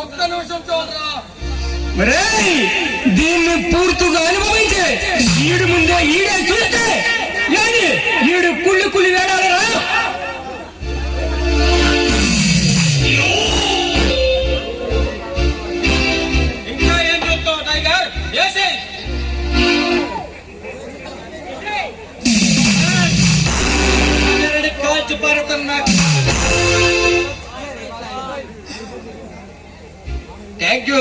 ఒక్క నిమిషం చూడరా. దీన్ని పూర్తిగా అనుభవించే ఈడు ముందే ఈడే చూస్తే ఏది ఈడు కుళ్ళి కుళ్ళి వేడాలరా. ఇంకా ఏం చూస్తావు టైగర్? వేసేయ్. కాల్చి పారుతున్నా. థ్యాంక్ యూ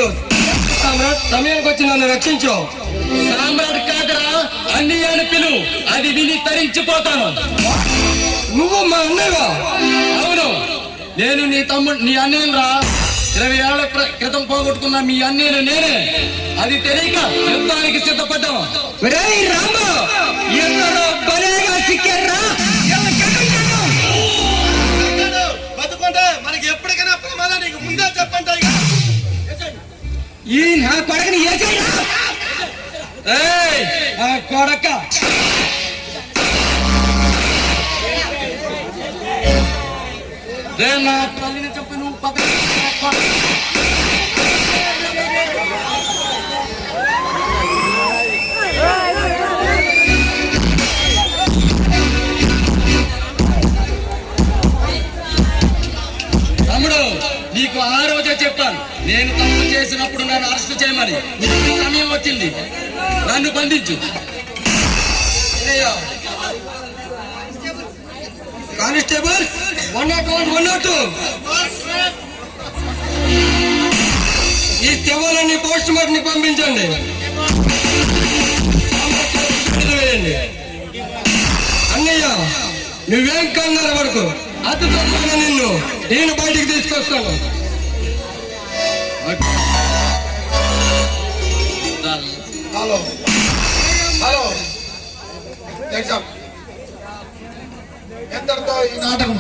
సామ్రాట్, సమయానికి వచ్చి నన్ను రక్షించు. సామ్రాట్ కాదరా, అన్నయ్యను పిలు. అది విని తరించిపోతాను. నువ్వు మా అన్నయ్యవా? అవును, నేను నీ తమ్ముడు, నీ అన్నయ్యను రా. 20 ఏళ్ల క్రితం పోగొట్టుకున్న మీ అన్నయ్యను నేనే. అది తెలియక యుద్ధానికి సిద్ధపడ్డాం. రాము ఎందరో బలేగా సిక్కారా. బతుకుంటే మనకి ఎప్పటికైనా ప్రమాదం. నీకు ముందే చెప్పండి. ఈ నా కొడకని ఆ కొడక నా తల్లిని చెప్పి నువ్వు తమ్ముడు, నీకు ఆ రోజే చెప్పాను, నేను తప్పు చేసినప్పుడు నన్ను అరెస్ట్ చేయమని. నీకు సమయం వచ్చింది, నన్ను బంధించు. కానిస్టేబుల్ 101, 102 ఈ శవాలన్నీ పోస్ట్ మార్టం ని పంపించండి. అన్నయ్య నువ్వేం కంగారు పడుకో, అతుకొస్తాను నిన్ను, నేను బయటికి తీసుకొస్తాను. హలో హలో, ఎంతటితో ఈ నాటకం?